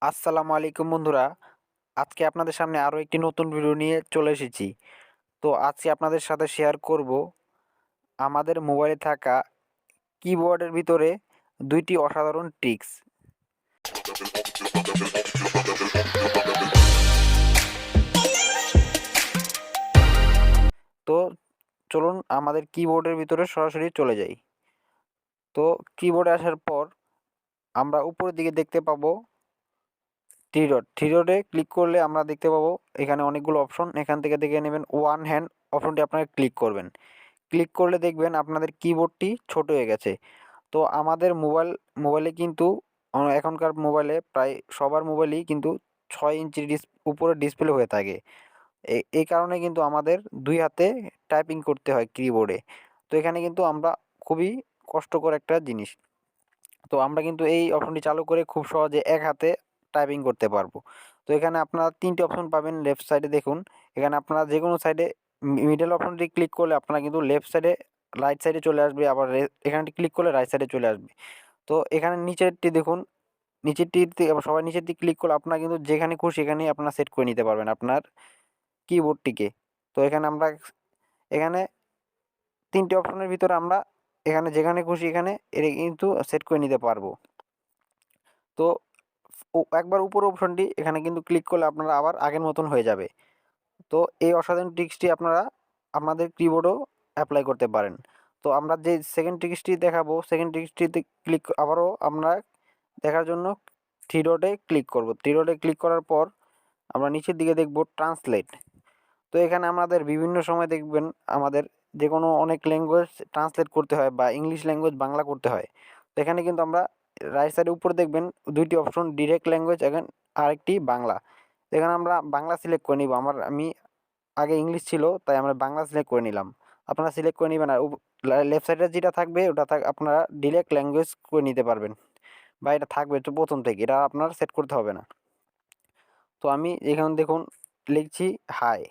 আসসালামু আলাইকুম বন্ধুরা। আজকে আপনাদের সামনে আরও একটি নতুন ভিডিও নিয়ে চলে এসেছি। তো আজকে আপনাদের সাথে শেয়ার করব আমাদের মোবাইলে থাকা কিবোর্ডের ভিতরে ২টি অসাধারণ ট্রিক্স। তো চলুন আমাদের কিবোর্ডের ভিতরে সরাসরি চলে যাই। তো কিবোর্ডে আসার পর আমরা উপরের দিকে দেখতে পাবো থ্রি ডটে ক্লিক করলে আমরা দেখতে পাবো এখানে অনেকগুলো অপশন। এখান থেকে দেখে নেবেন ওয়ান হ্যান্ড অপশনটি আপনারা ক্লিক করবেন। ক্লিক করলে দেখবেন আপনাদের কিবোর্ডটি ছোট হয়ে গেছে। তো আমাদের মোবাইলে কিন্তু এখনকার মোবাইলে প্রায় সবার মোবাইলেই কিন্তু ৬ ইঞ্চির উপরে ডিসপ্লে হয়ে থাকে। এই কারণে কিন্তু আমাদের ২ হাতে টাইপিং করতে হয় কিবোর্ডে। তো এখানে কিন্তু আমরা খুবই কষ্টকর একটা জিনিস। তো আমরা কিন্তু এই অপশনটি চালু করে খুব সহজে এক হাতে টাইপিং করতে পারবো। তো এখানে আপনারা ৩ টে অপশন পাবেন লেফট সাইডে দেখুন। এখানে আপনারা যেকোনো সাইডে মিডল অপশনটি ক্লিক করলে আপনারা কিন্তু লেফট সাইডে, রাইট সাইডে চলে আসবে, আবার এখানটি ক্লিক করলে রাইট সাইডে চলে আসবে। তো এখানে নিচেরটি দেখুন, নিচেরটিতে আবার সবাই নিচেরটি ক্লিক করলে আপনারা কিন্তু যেখানে খুশি সেখানেই আপনারা সেট করে নিতে পারবেন আপনার কিবোর্ডটিকে। তো এখানে ৩ টে অপশনের ভিতরে আমরা এখানে যেখানে খুশি এখানে এটা কিন্তু সেট করে নিতে পারবো। তো একবার উপরের অপশনটি এখানে কিন্তু ক্লিক করলে আপনারা আবার আগের মতন হয়ে যাবে। তো এই অসাধারণ ট্রিক্সটি আপনারা আপনাদের কিবোর্ডেও অ্যাপ্লাই করতে পারেন। তো আমরা যে সেকেন্ড ট্রিক্সটি দেখাবো, সেকেন্ড ট্রিক্সটিতে ক্লিক আবারও আমরা দেখার জন্য থ্রি ডটে ক্লিক করব। থ্রি ডটে ক্লিক করার পর আমরা নিচের দিকে দেখব ট্রান্সলেট। তো এখানে আমাদের বিভিন্ন সময় দেখবেন আমাদের যেকোনো অনেক ল্যাঙ্গুয়েজ ট্রান্সলেট করতে হয় বা ইংলিশ ল্যাঙ্গুয়েজ বাংলা করতে হয়। তো এখানে কিন্তু আমরা রাইট সাইডের উপরে দেখবেন ২টি অপশন, ডিরেক্ট ল্যাঙ্গুয়েজ আরেকটি বাংলা। তো এখানে আমরা বাংলা সিলেক্ট করে নিব। আমি আগে ইংলিশ ছিল তাই আমরা বাংলা সিলেক্ট করে নিলাম। আপনারা সিলেক্ট করে নিবেন আর লেফট সাইডে যেটা থাকবে ওটা আপনারা ডিরেক্ট ল্যাঙ্গুয়েজ করে নিতে পারবেন বা এটা থাকবে তো প্রথম থেকে, এটা আপনার সেট করতে হবে না। তো আমি এখানে দেখুন লিখছি হাই।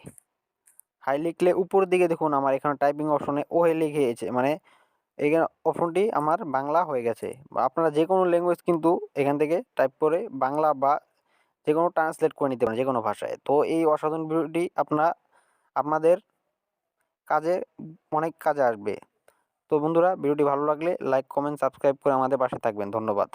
হাই লিখলে উপরের দিকে দেখুন আমার এখানে টাইপিং অপশনে ওহে লিখেছে, মানে এইখানে অপশনটি আমার বাংলা হয়ে গেছে। বা আপনারা যে কোনো ল্যাঙ্গুয়েজ কিন্তু এখান থেকে টাইপ করে বাংলা বা যে কোনো ট্রান্সলেট করে নিতে পারেন যে কোনো ভাষায়। তো এই অসাধারণ ভিডিওটি আপনাদের অনেক কাজে আসবে। তো বন্ধুরা, ভিডিওটি ভালো লাগলে লাইক, কমেন্ট, সাবস্ক্রাইব করে আমাদের পাশে থাকবেন। ধন্যবাদ।